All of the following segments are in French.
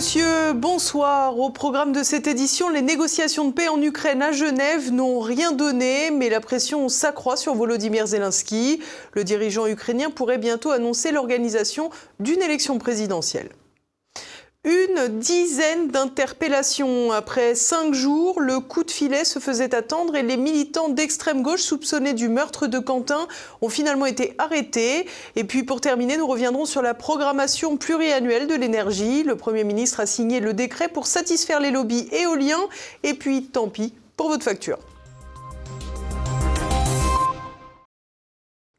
monsieur, bonsoir. Au programme de cette édition, les négociations de paix en Ukraine à Genève n'ont rien donné, mais la pression s'accroît sur Volodymyr Zelensky. Le dirigeant ukrainien pourrait bientôt annoncer l'organisation d'une élection présidentielle. Une dizaine d'interpellations. Après 5 jours, le coup de filet se faisait attendre et les militants d'extrême gauche soupçonnés du meurtre de Quentin ont finalement été arrêtés. Et puis pour terminer, nous reviendrons sur la programmation pluriannuelle de l'énergie. Le Premier ministre a signé le décret pour satisfaire les lobbies éoliens. Et puis tant pis pour votre facture.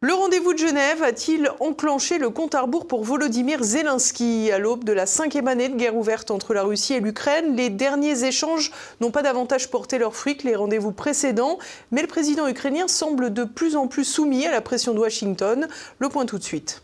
Le rendez-vous de Genève a-t-il enclenché le compte à rebours pour Volodymyr Zelensky ? À l'aube de la 5e année de guerre ouverte entre la Russie et l'Ukraine, les derniers échanges n'ont pas davantage porté leurs fruits que les rendez-vous précédents, mais le président ukrainien semble de plus en plus soumis à la pression de Washington. Le point tout de suite.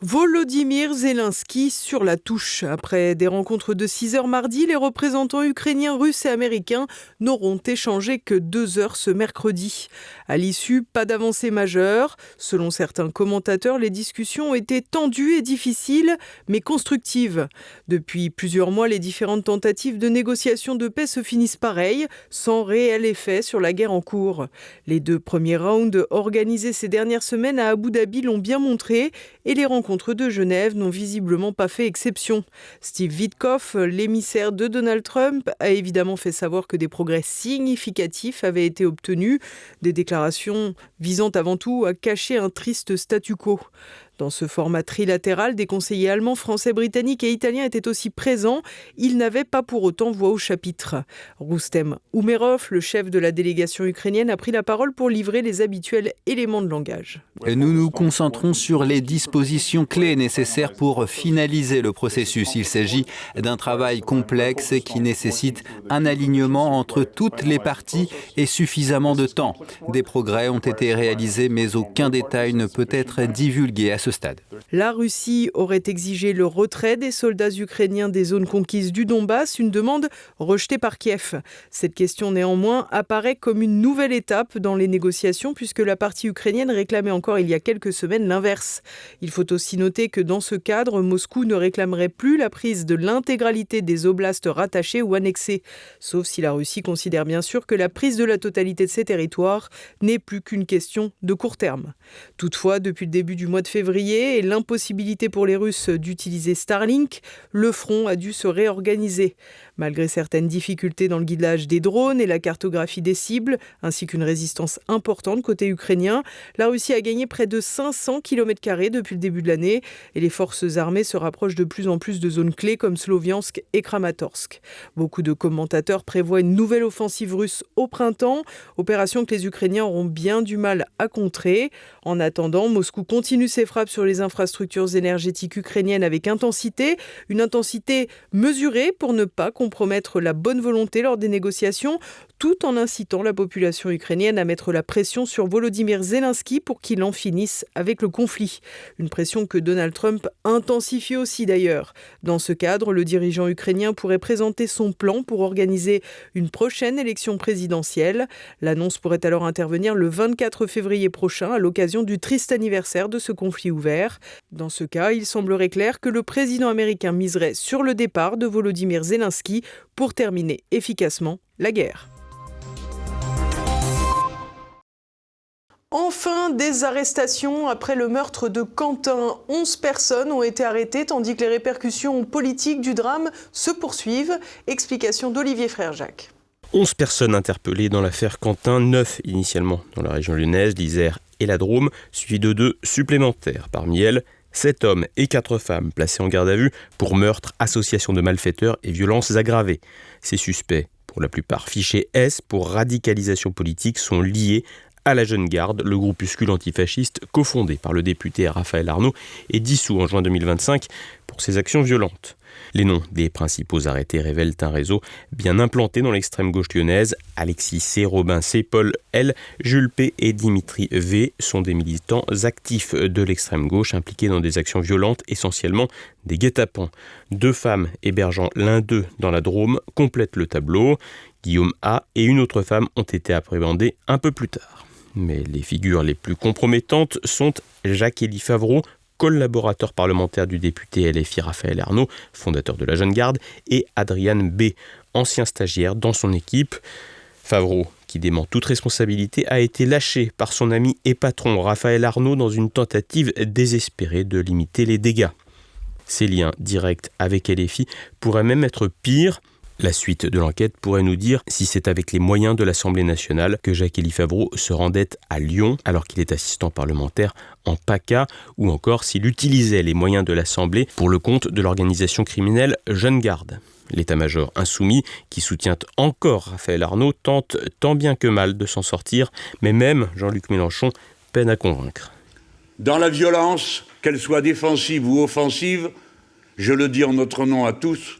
Volodymyr Zelensky sur la touche. Après des rencontres de 6 heures mardi, les représentants ukrainiens, russes et américains n'auront échangé que 2 heures ce mercredi. À l'issue, pas d'avancée majeure. Selon certains commentateurs, les discussions ont été tendues et difficiles, mais constructives. Depuis plusieurs mois, les différentes tentatives de négociation de paix se finissent pareil, sans réel effet sur la guerre en cours. Les 2 premiers rounds organisés ces dernières semaines à Abu Dhabi l'ont bien montré, et les rencontres de Genève n'ont visiblement pas fait exception. Steve Witkoff, l'émissaire de Donald Trump, a évidemment fait savoir que des progrès significatifs avaient été obtenus, des déclarations visant avant tout à cacher un triste statu quo. Dans ce format trilatéral, des conseillers allemands, français, britanniques et italiens étaient aussi présents. Ils n'avaient pas pour autant voix au chapitre. Roustem Umerov, le chef de la délégation ukrainienne, a pris la parole pour livrer les habituels éléments de langage. Nous nous concentrons sur les dispositions clés nécessaires pour finaliser le processus. Il s'agit d'un travail complexe qui nécessite un alignement entre toutes les parties et suffisamment de temps. Des progrès ont été réalisés, mais aucun détail ne peut être divulgué à ce stade. La Russie aurait exigé le retrait des soldats ukrainiens des zones conquises du Donbass, une demande rejetée par Kiev. Cette question néanmoins apparaît comme une nouvelle étape dans les négociations puisque la partie ukrainienne réclamait encore il y a quelques semaines l'inverse. Il faut aussi noter que dans ce cadre, Moscou ne réclamerait plus la prise de l'intégralité des oblasts rattachés ou annexés, sauf si la Russie considère bien sûr que la prise de la totalité de ces territoires n'est plus qu'une question de court terme. Toutefois, depuis le début du mois de février et l'impossibilité pour les Russes d'utiliser Starlink, le front a dû se réorganiser. Malgré certaines difficultés dans le guidage des drones et la cartographie des cibles, ainsi qu'une résistance importante côté ukrainien, la Russie a gagné près de 500 km² depuis le début de l'année et les forces armées se rapprochent de plus en plus de zones clés comme Sloviansk et Kramatorsk. Beaucoup de commentateurs prévoient une nouvelle offensive russe au printemps, opération que les Ukrainiens auront bien du mal à contrer. En attendant, Moscou continue ses frappes sur les infrastructures énergétiques ukrainiennes avec intensité, une intensité mesurée pour ne pas compromettre la bonne volonté lors des négociations, tout en incitant la population ukrainienne à mettre la pression sur Volodymyr Zelensky pour qu'il en finisse avec le conflit. Une pression que Donald Trump intensifie aussi d'ailleurs. Dans ce cadre, le dirigeant ukrainien pourrait présenter son plan pour organiser une prochaine élection présidentielle. L'annonce pourrait alors intervenir le 24 février prochain à l'occasion du triste anniversaire de ce conflit ouvert. Dans ce cas, il semblerait clair que le président américain miserait sur le départ de Volodymyr Zelensky pour terminer efficacement la guerre. Enfin, des arrestations après le meurtre de Quentin. 11 personnes ont été arrêtées tandis que les répercussions politiques du drame se poursuivent. Explication d'Olivier Frère-Jacques. 11 personnes interpellées dans l'affaire Quentin, 9 initialement dans la région lyonnaise, l'Isère et la Drôme, suivi de 2 supplémentaires. Parmi elles, 7 hommes et 4 femmes placés en garde à vue pour meurtre, association de malfaiteurs et violences aggravées. Ces suspects, pour la plupart fichés S pour radicalisation politique, sont liés à la Jeune Garde, le groupuscule antifasciste cofondé par le député Raphaël Arnaud et dissous en juin 2025 pour ses actions violentes. Les noms des principaux arrêtés révèlent un réseau bien implanté dans l'extrême gauche lyonnaise. Alexis C, Robin C, Paul L, Jules P et Dimitri V sont des militants actifs de l'extrême gauche impliqués dans des actions violentes, essentiellement des guet-apens. 2 femmes hébergeant l'un d'eux dans la Drôme complètent le tableau. Guillaume A et une autre femme ont été appréhendées un peu plus tard. Mais les figures les plus compromettantes sont Jacques-Élie Favreau, collaborateur parlementaire du député LFI Raphaël Arnaud, fondateur de la Jeune Garde, et Adriane B., ancien stagiaire dans son équipe. Favreau, qui dément toute responsabilité, a été lâché par son ami et patron Raphaël Arnaud dans une tentative désespérée de limiter les dégâts. Ses liens directs avec LFI pourraient même être pires. La suite de l'enquête pourrait nous dire si c'est avec les moyens de l'Assemblée nationale que Jacques-Élie Favreau se rendait à Lyon alors qu'il est assistant parlementaire en PACA, ou encore s'il utilisait les moyens de l'Assemblée pour le compte de l'organisation criminelle Jeune Garde. L'état-major insoumis, qui soutient encore Raphaël Arnaud, tente tant bien que mal de s'en sortir, mais même Jean-Luc Mélenchon peine à convaincre. Dans la violence, qu'elle soit défensive ou offensive, je le dis en notre nom à tous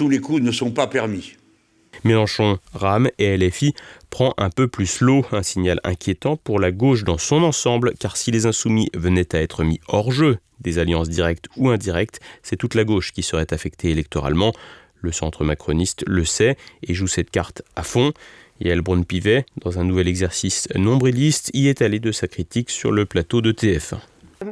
les coups ne sont pas permis. Mélenchon rame et LFI prend un peu plus l'eau, un signal inquiétant pour la gauche dans son ensemble, car si les insoumis venaient à être mis hors jeu des alliances directes ou indirectes, c'est toute la gauche qui serait affectée électoralement. Le centre macroniste le sait et joue cette carte à fond. Yael Braun-Pivet, dans un nouvel exercice nombriliste, y est allé de sa critique sur le plateau de TF1.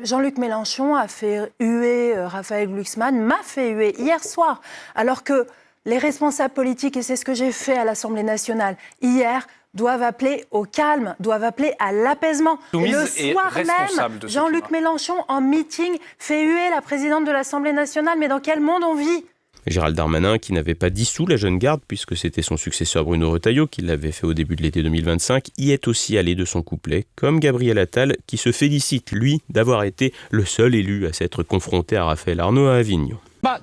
Jean-Luc Mélenchon a fait huer Raphaël Glucksmann, m'a fait huer hier soir, alors que les responsables politiques, et c'est ce que j'ai fait à l'Assemblée nationale hier, doivent appeler au calme, doivent appeler à l'apaisement. Le soir même, Jean-Luc Mélenchon, en meeting, fait huer la présidente de l'Assemblée nationale. Mais dans quel monde on vit ? Gérald Darmanin, qui n'avait pas dissous la Jeune Garde, puisque c'était son successeur Bruno Retailleau, qui l'avait fait au début de l'été 2025, y est aussi allé de son couplet, comme Gabriel Attal, qui se félicite, lui, d'avoir été le seul élu à s'être confronté à Raphaël Arnaud à Avignon.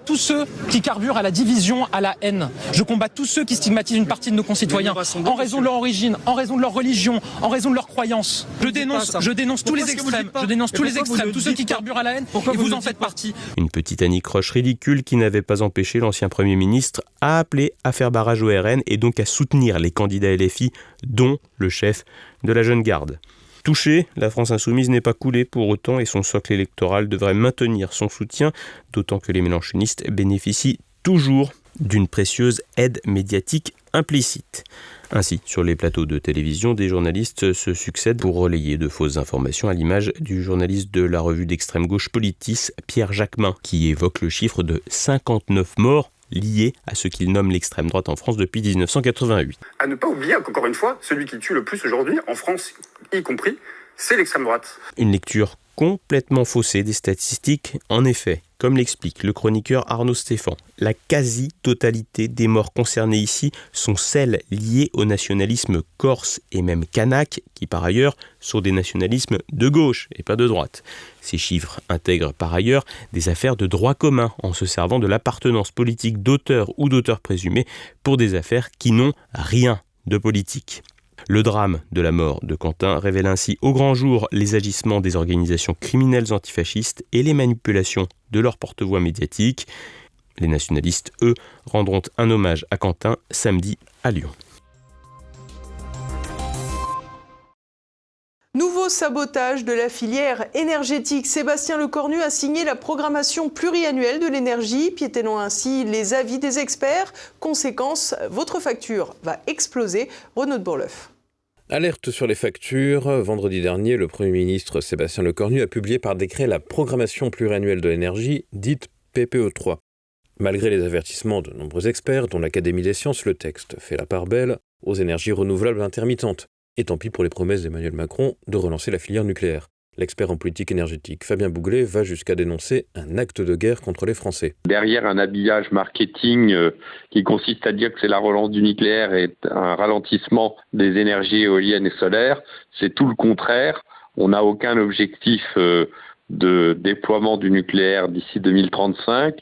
Tous ceux qui carburent à la division, à la haine. Je combats tous ceux qui stigmatisent une partie de nos concitoyens en raison de leur origine, en raison de leur religion, en raison de leurs croyances. Je dénonce tous les extrêmes. Je dénonce tous les extrêmes, tous ceux qui carburent à la haine, et vous en faites partie. Une petite anicroche ridicule qui n'avait pas empêché l'ancien Premier ministre à appeler à faire barrage au RN et donc à soutenir les candidats LFI, dont le chef de la Jeune Garde. Touchée, la France insoumise n'est pas coulée pour autant et son socle électoral devrait maintenir son soutien, d'autant que les mélenchonistes bénéficient toujours d'une précieuse aide médiatique implicite. Ainsi, sur les plateaux de télévision, des journalistes se succèdent pour relayer de fausses informations, à l'image du journaliste de la revue d'extrême gauche Politis, Pierre Jacquemin, qui évoque le chiffre de 59 morts liés à ce qu'il nomme l'extrême droite en France depuis 1988. À ne pas oublier qu'encore une fois, celui qui tue le plus aujourd'hui, en France y compris, c'est l'extrême droite. Une lecture complètement faussée des statistiques. En effet, comme l'explique le chroniqueur Arnaud Stéphan, la quasi-totalité des morts concernées ici sont celles liées au nationalisme corse et même kanak, qui par ailleurs sont des nationalismes de gauche et pas de droite. Ces chiffres intègrent par ailleurs des affaires de droit commun en se servant de l'appartenance politique d'auteur ou d'auteur présumé pour des affaires qui n'ont rien de politique. Le drame de la mort de Quentin révèle ainsi au grand jour les agissements des organisations criminelles antifascistes et les manipulations de leurs porte-voix médiatiques. Les nationalistes, eux, rendront un hommage à Quentin samedi à Lyon. Nouveau sabotage de la filière énergétique. Sébastien Lecornu a signé la programmation pluriannuelle de l'énergie, piétinant ainsi les avis des experts. Conséquence, votre facture va exploser. Renaud de Bourleuf. Alerte sur les factures. Vendredi dernier, le Premier ministre Sébastien Lecornu a publié par décret la programmation pluriannuelle de l'énergie, dite PPE3. Malgré les avertissements de nombreux experts, dont l'Académie des sciences, le texte fait la part belle aux énergies renouvelables intermittentes. Et tant pis pour les promesses d'Emmanuel Macron de relancer la filière nucléaire. L'expert en politique énergétique Fabien Bouglet va jusqu'à dénoncer un acte de guerre contre les Français. Derrière un habillage marketing qui consiste à dire que c'est la relance du nucléaire et un ralentissement des énergies éoliennes et solaires, c'est tout le contraire. On n'a aucun objectif de déploiement du nucléaire d'ici 2035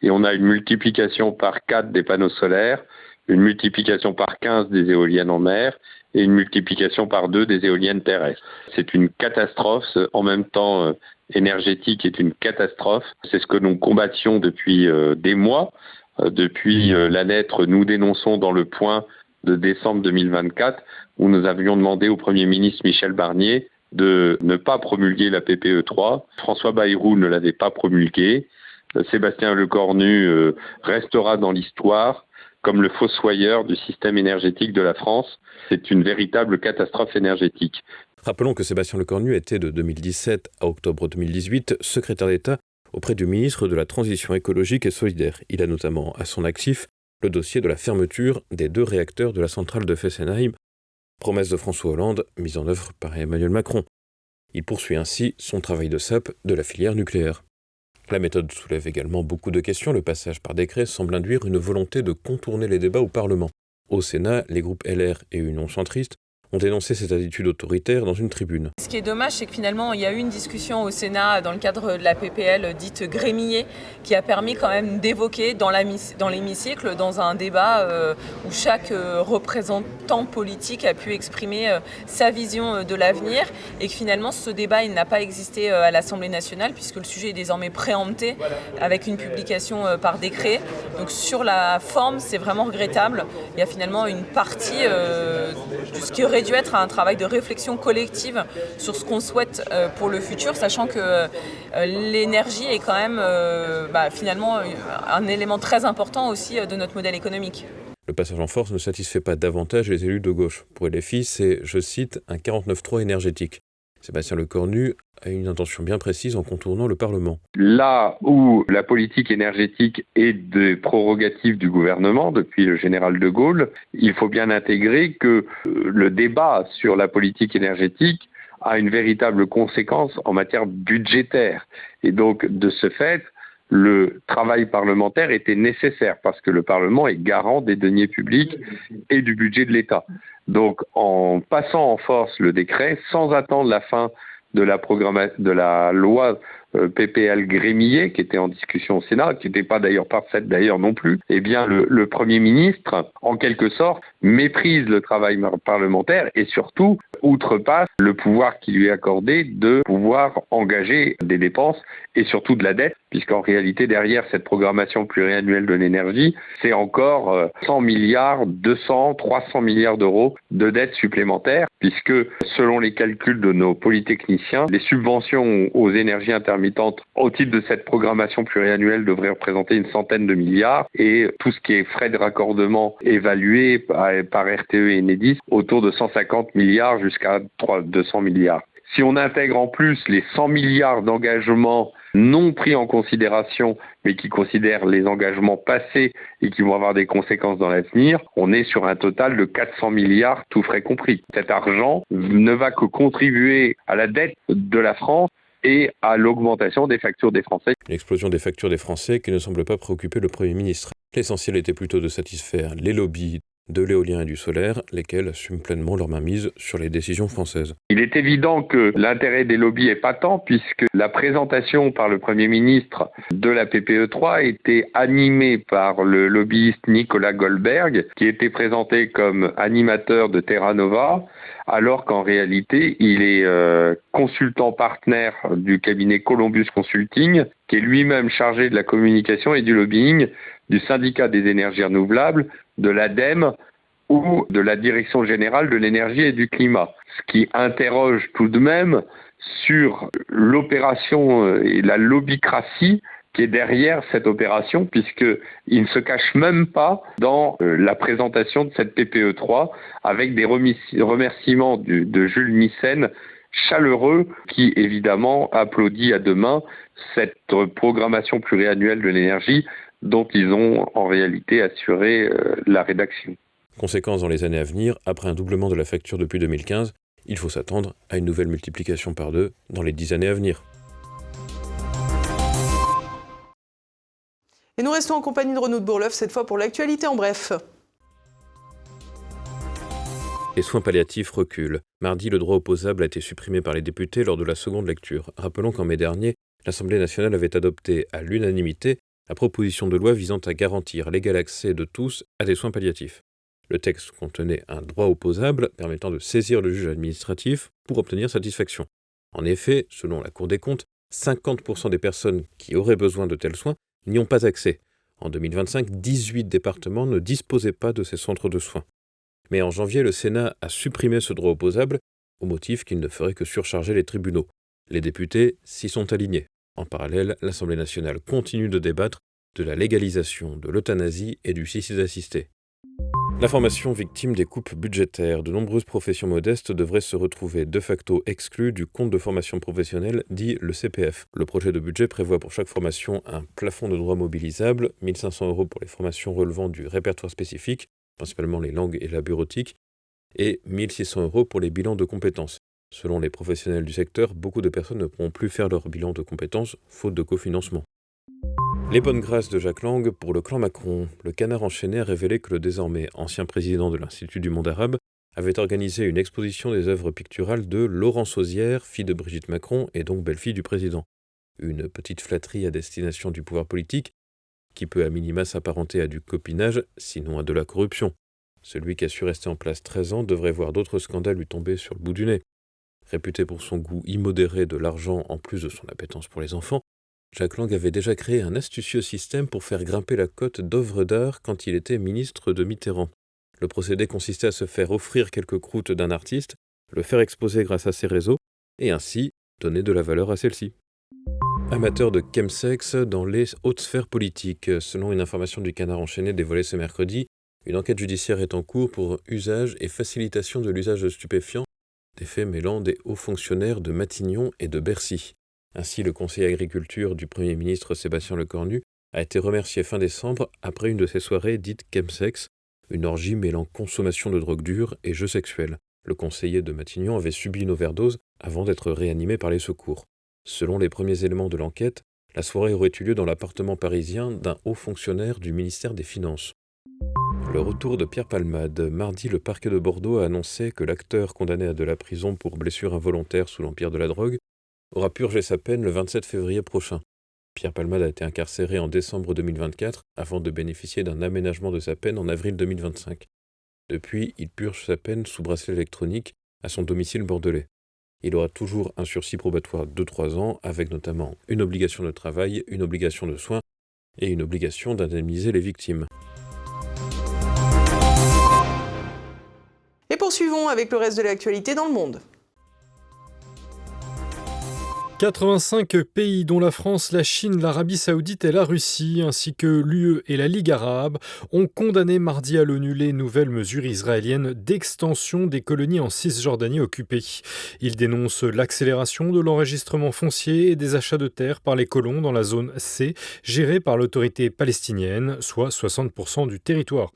et on a une multiplication par 4 des panneaux solaires, une multiplication par 15 des éoliennes en mer et une multiplication par 2 des éoliennes terrestres. C'est une catastrophe, en même temps énergétique est une catastrophe. C'est ce que nous combattions depuis des mois. Depuis la lettre « Nous dénonçons » dans Le Point de décembre 2024, où nous avions demandé au Premier ministre Michel Barnier de ne pas promulguer la PPE3. François Bayrou ne l'avait pas promulguée. Sébastien Lecornu restera dans l'histoire comme le fossoyeur du système énergétique de la France. C'est une véritable catastrophe énergétique. Rappelons que Sébastien Lecornu était de 2017 à octobre 2018 secrétaire d'État auprès du ministre de la Transition écologique et solidaire. Il a notamment à son actif le dossier de la fermeture des 2 réacteurs de la centrale de Fessenheim, promesse de François Hollande, mise en œuvre par Emmanuel Macron. Il poursuit ainsi son travail de sape de la filière nucléaire. La méthode soulève également beaucoup de questions. Le passage par décret semble induire une volonté de contourner les débats au Parlement. Au Sénat, les groupes LR et Union centriste ont dénoncé cette attitude autoritaire dans une tribune. Ce qui est dommage, c'est que finalement, il y a eu une discussion au Sénat dans le cadre de la PPL dite Grémillet, qui a permis quand même d'évoquer dans l'hémicycle, dans un débat où chaque représentant politique a pu exprimer sa vision de l'avenir, et que finalement, ce débat, il n'a pas existé à l'Assemblée nationale, puisque le sujet est désormais préempté avec une publication par décret. Donc sur la forme, c'est vraiment regrettable. Il y a finalement une partie de ce qui aurait dû être un travail de réflexion collective sur ce qu'on souhaite pour le futur, sachant que l'énergie est quand même finalement un élément très important aussi de notre modèle économique. Le passage en force ne satisfait pas davantage les élus de gauche. Pour LFI, c'est, je cite, un 49.3 énergétique. Sébastien Lecornu a une intention bien précise en contournant le Parlement. Là où la politique énergétique est des prérogatives du gouvernement depuis le général de Gaulle, il faut bien intégrer que le débat sur la politique énergétique a une véritable conséquence en matière budgétaire. Et donc, de ce fait, le travail parlementaire était nécessaire parce que le Parlement est garant des deniers publics et du budget de l'État. Donc, en passant en force le décret, sans attendre la fin de la loi PPL Grémillet, qui était en discussion au Sénat, qui n'était pas d'ailleurs parfaite d'ailleurs non plus, eh bien le Premier ministre, en quelque sorte, méprise le travail parlementaire et surtout outrepasse le pouvoir qui lui est accordé de pouvoir engager des dépenses et surtout de la dette, puisqu'en réalité derrière cette programmation pluriannuelle de l'énergie, c'est encore 100 milliards, 200, 300 milliards d'euros de dettes supplémentaires, puisque selon les calculs de nos polytechniciens, les subventions aux énergies intermittentes au titre de cette programmation pluriannuelle devraient représenter une centaine de milliards et tout ce qui est frais de raccordement évalué par RTE et Enedis autour de 150 milliards jusqu'à 200 milliards. Si on intègre en plus les 100 milliards d'engagements non pris en considération, mais qui considèrent les engagements passés et qui vont avoir des conséquences dans l'avenir, on est sur un total de 400 milliards, tout frais compris. Cet argent ne va que contribuer à la dette de la France et à l'augmentation des factures des Français. L'explosion des factures des Français qui ne semble pas préoccuper le Premier ministre. L'essentiel était plutôt de satisfaire les lobbies de l'éolien et du solaire, lesquels assument pleinement leur mainmise sur les décisions françaises. Il est évident que l'intérêt des lobbies est patent, puisque la présentation par le Premier ministre de la PPE3 était animée par le lobbyiste Nicolas Goldberg, qui était présenté comme animateur de Terra Nova, alors qu'en réalité, il est consultant partenaire du cabinet Columbus Consulting, qui est lui-même chargé de la communication et du lobbying du syndicat des énergies renouvelables, de l'ADEME ou de la Direction générale de l'énergie et du climat. Ce qui interroge tout de même sur l'opération et la lobbycratie qui est derrière cette opération, puisqu'il ne se cache même pas dans la présentation de cette PPE3 avec des remerciements de Jules Nyssen chaleureux qui évidemment applaudit à deux mains cette programmation pluriannuelle de l'énergie dont ils ont en réalité assuré la rédaction. Conséquence dans les années à venir, après un doublement de la facture depuis 2015, il faut s'attendre à une nouvelle multiplication par 2 dans les 10 années à venir. Et nous restons en compagnie de Renaud de Bourleuf, cette fois pour l'actualité en bref. Les soins palliatifs reculent. Mardi, le droit opposable a été supprimé par les députés lors de la seconde lecture. Rappelons qu'en mai dernier, l'Assemblée nationale avait adopté à l'unanimité la proposition de loi visant à garantir l'égal accès de tous à des soins palliatifs. Le texte contenait un droit opposable permettant de saisir le juge administratif pour obtenir satisfaction. En effet, selon la Cour des comptes, 50% des personnes qui auraient besoin de tels soins n'y ont pas accès. En 2025, 18 départements ne disposaient pas de ces centres de soins. Mais en janvier, le Sénat a supprimé ce droit opposable au motif qu'il ne ferait que surcharger les tribunaux. Les députés s'y sont alignés. En parallèle, l'Assemblée nationale continue de débattre de la légalisation de l'euthanasie et du suicide assisté. La formation victime des coupes budgétaires. De nombreuses professions modestes devraient se retrouver de facto exclues du compte de formation professionnelle dit le CPF. Le projet de budget prévoit pour chaque formation un plafond de droits mobilisables, 1 500 € pour les formations relevant du répertoire spécifique, principalement les langues et la bureautique, et 1 600 € pour les bilans de compétences. Selon les professionnels du secteur, beaucoup de personnes ne pourront plus faire leur bilan de compétences, faute de cofinancement. Les bonnes grâces de Jack Lang pour le clan Macron. Le Canard enchaîné a révélé que le désormais ancien président de l'Institut du monde arabe avait organisé une exposition des œuvres picturales de Laurence Auzière, fille de Brigitte Macron et donc belle-fille du président. Une petite flatterie à destination du pouvoir politique qui peut à minima s'apparenter à du copinage, sinon à de la corruption. Celui qui a su rester en place 13 ans devrait voir d'autres scandales lui tomber sur le bout du nez. Réputé pour son goût immodéré de l'argent en plus de son appétence pour les enfants, Jack Lang avait déjà créé un astucieux système pour faire grimper la cote d'œuvres d'art quand il était ministre de Mitterrand. Le procédé consistait à se faire offrir quelques croûtes d'un artiste, le faire exposer grâce à ses réseaux, et ainsi donner de la valeur à celle-ci. Amateur de chemsex dans les hautes sphères politiques. Selon une information du Canard enchaîné dévoilée ce mercredi, une enquête judiciaire est en cours pour usage et facilitation de l'usage de stupéfiants, des faits mêlant des hauts fonctionnaires de Matignon et de Bercy. Ainsi, le conseiller agriculture du Premier ministre Sébastien Lecornu a été remercié fin décembre après une de ses soirées dites chemsex, une orgie mêlant consommation de drogue dure et jeux sexuels. Le conseiller de Matignon avait subi une overdose avant d'être réanimé par les secours. Selon les premiers éléments de l'enquête, la soirée aurait eu lieu dans l'appartement parisien d'un haut fonctionnaire du ministère des Finances. Le retour de Pierre Palmade. Mardi, le parquet de Bordeaux a annoncé que l'acteur condamné à de la prison pour blessure involontaire sous l'empire de la drogue aura purgé sa peine le 27 février prochain. Pierre Palmade a été incarcéré en décembre 2024 avant de bénéficier d'un aménagement de sa peine en avril 2025. Depuis, il purge sa peine sous bracelet électronique à son domicile bordelais. Il aura toujours un sursis probatoire de 3 ans avec notamment une obligation de travail, une obligation de soins et une obligation d'indemniser les victimes. Et poursuivons avec le reste de l'actualité dans le monde. 85 pays, dont la France, la Chine, l'Arabie Saoudite et la Russie, ainsi que l'UE et la Ligue arabe, ont condamné mardi à l'ONU les nouvelles mesures israéliennes d'extension des colonies en Cisjordanie occupée. Ils dénoncent l'accélération de l'enregistrement foncier et des achats de terres par les colons dans la zone C, gérée par l'autorité palestinienne, soit 60% du territoire.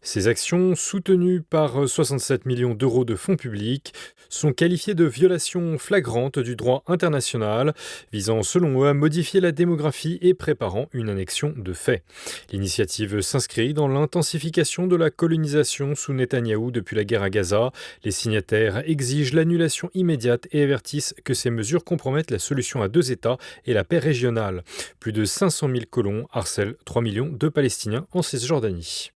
Ces actions, soutenues par 67 millions d'euros de fonds publics, sont qualifiées de violations flagrantes du droit international, visant selon eux à modifier la démographie et préparant une annexion de fait. L'initiative s'inscrit dans l'intensification de la colonisation sous Netanyahou depuis la guerre à Gaza. Les signataires exigent l'annulation immédiate et avertissent que ces mesures compromettent la solution à 2 États et la paix régionale. Plus de 500 000 colons harcèlent 3 millions de Palestiniens en Cisjordanie.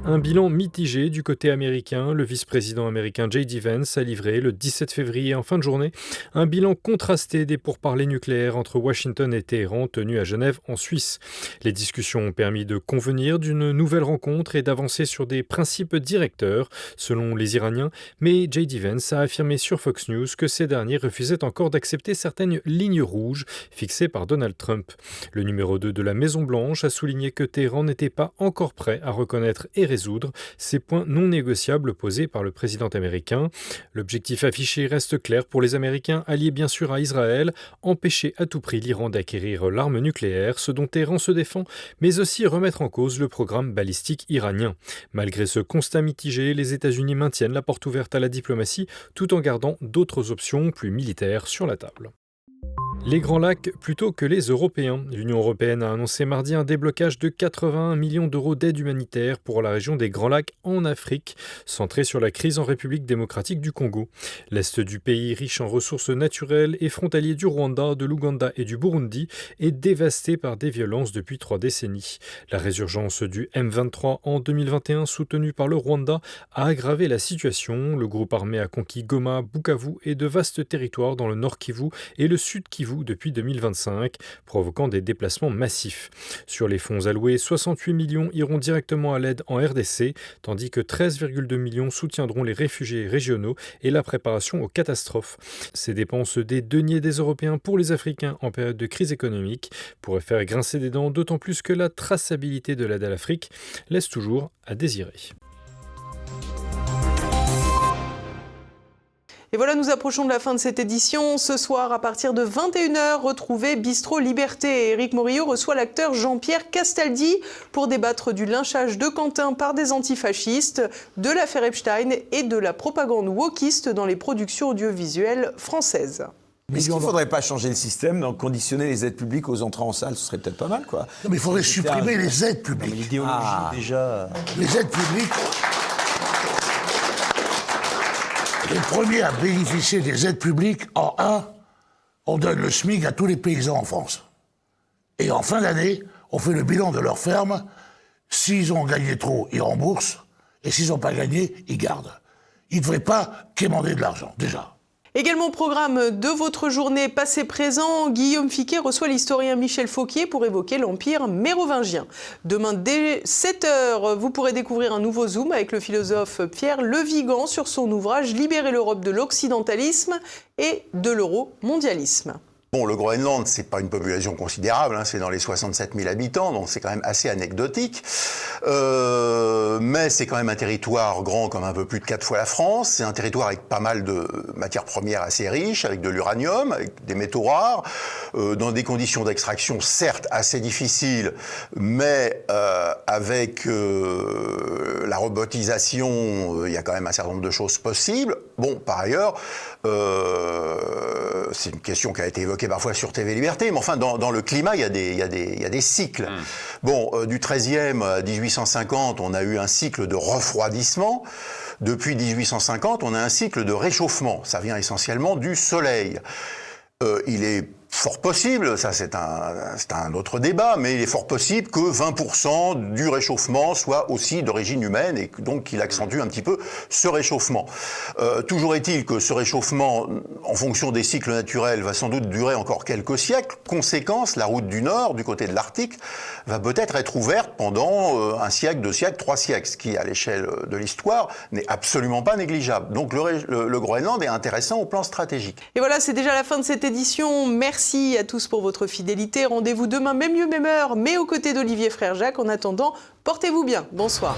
Un bilan mitigé du côté américain. Le vice-président américain J.D. Vance a livré le 17 février en fin de journée un bilan contrasté des pourparlers nucléaires entre Washington et Téhéran tenus à Genève en Suisse. Les discussions ont permis de convenir d'une nouvelle rencontre et d'avancer sur des principes directeurs selon les Iraniens, mais J.D. Vance a affirmé sur Fox News que ces derniers refusaient encore d'accepter certaines lignes rouges fixées par Donald Trump. Le numéro 2 de la Maison-Blanche a souligné que Téhéran n'était pas encore prêt à reconnaître et résoudre ces points non négociables posés par le président américain. L'objectif affiché reste clair pour les Américains, alliés bien sûr à Israël, empêcher à tout prix l'Iran d'acquérir l'arme nucléaire, ce dont Téhéran se défend, mais aussi remettre en cause le programme balistique iranien. Malgré ce constat mitigé, les États-Unis maintiennent la porte ouverte à la diplomatie, tout en gardant d'autres options plus militaires sur la table. Les Grands Lacs plutôt que les Européens. L'Union européenne a annoncé mardi un déblocage de 81 millions d'euros d'aide humanitaire pour la région des Grands Lacs en Afrique, centrée sur la crise en République démocratique du Congo. L'Est du pays, riche en ressources naturelles et frontalier du Rwanda, de l'Ouganda et du Burundi, est dévasté par des violences depuis 3 décennies. La résurgence du M23 en 2021, soutenue par le Rwanda, a aggravé la situation. Le groupe armé a conquis Goma, Bukavu et de vastes territoires dans le nord Kivu et le sud Kivu depuis 2025, provoquant des déplacements massifs. Sur les fonds alloués, 68 millions iront directement à l'aide en RDC, tandis que 13,2 millions soutiendront les réfugiés régionaux et la préparation aux catastrophes. Ces dépenses des deniers des Européens pour les Africains en période de crise économique pourraient faire grincer des dents, d'autant plus que la traçabilité de l'aide à l'Afrique laisse toujours à désirer. Et voilà, nous approchons de la fin de cette édition. Ce soir, à partir de 21h, retrouvez Bistro Liberté. Éric Morillo reçoit l'acteur Jean-Pierre Castaldi pour débattre du lynchage de Quentin par des antifascistes, de l'affaire Epstein et de la propagande wokiste dans les productions audiovisuelles françaises. Mais est-ce qu'il ne faudrait pas changer le système, donc conditionner les aides publiques aux entrées en salle, ce serait peut-être pas mal, quoi. Non, mais il faudrait supprimer les aides publiques. L'idéologie, déjà... Les aides publiques... Les premiers à bénéficier des aides publiques, on donne le SMIC à tous les paysans en France. Et en fin d'année, on fait le bilan de leur ferme. S'ils ont gagné trop, ils remboursent. Et s'ils n'ont pas gagné, ils gardent. Ils ne devraient pas quémander de l'argent, déjà. Également au programme de votre journée passé-présent, Guillaume Fiquet reçoit l'historien Michel Fauquier pour évoquer l'Empire mérovingien. Demain, dès 7h, vous pourrez découvrir un nouveau Zoom avec le philosophe Pierre Levigan sur son ouvrage « Libérer l'Europe de l'occidentalisme et de l'euromondialisme ». Bon, le Groenland, c'est pas une population considérable, c'est dans les 67 000 habitants, donc c'est quand même assez anecdotique. Mais c'est quand même un territoire grand comme un peu plus de 4 fois la France. C'est un territoire avec pas mal de matières premières assez riches, avec de l'uranium, avec des métaux rares, dans des conditions d'extraction certes assez difficiles, mais avec la robotisation, il y a quand même un certain nombre de choses possibles. Bon, par ailleurs, c'est une question qui a été évoquée parfois sur TV Liberté, mais enfin, dans le climat, il y a des cycles. Bon, du 13e à 1850, on a eu un cycle de refroidissement. Depuis 1850, on a un cycle de réchauffement. Ça vient essentiellement du soleil. Il est fort possible, ça c'est un autre débat, mais il est fort possible que 20% du réchauffement soit aussi d'origine humaine et donc qu'il accentue un petit peu ce réchauffement. Toujours est-il que ce réchauffement, en fonction des cycles naturels, va sans doute durer encore quelques siècles. Conséquence, la route du Nord, du côté de l'Arctique, va peut-être être ouverte pendant un siècle, 2 siècles, 3 siècles, ce qui, à l'échelle de l'histoire, n'est absolument pas négligeable. Donc le Groenland est intéressant au plan stratégique. Et voilà, c'est déjà la fin de cette édition. Merci à tous pour votre fidélité. Rendez-vous demain, même lieu, même heure, mais aux côtés d'Olivier Frère Jacques. En attendant, portez-vous bien. Bonsoir.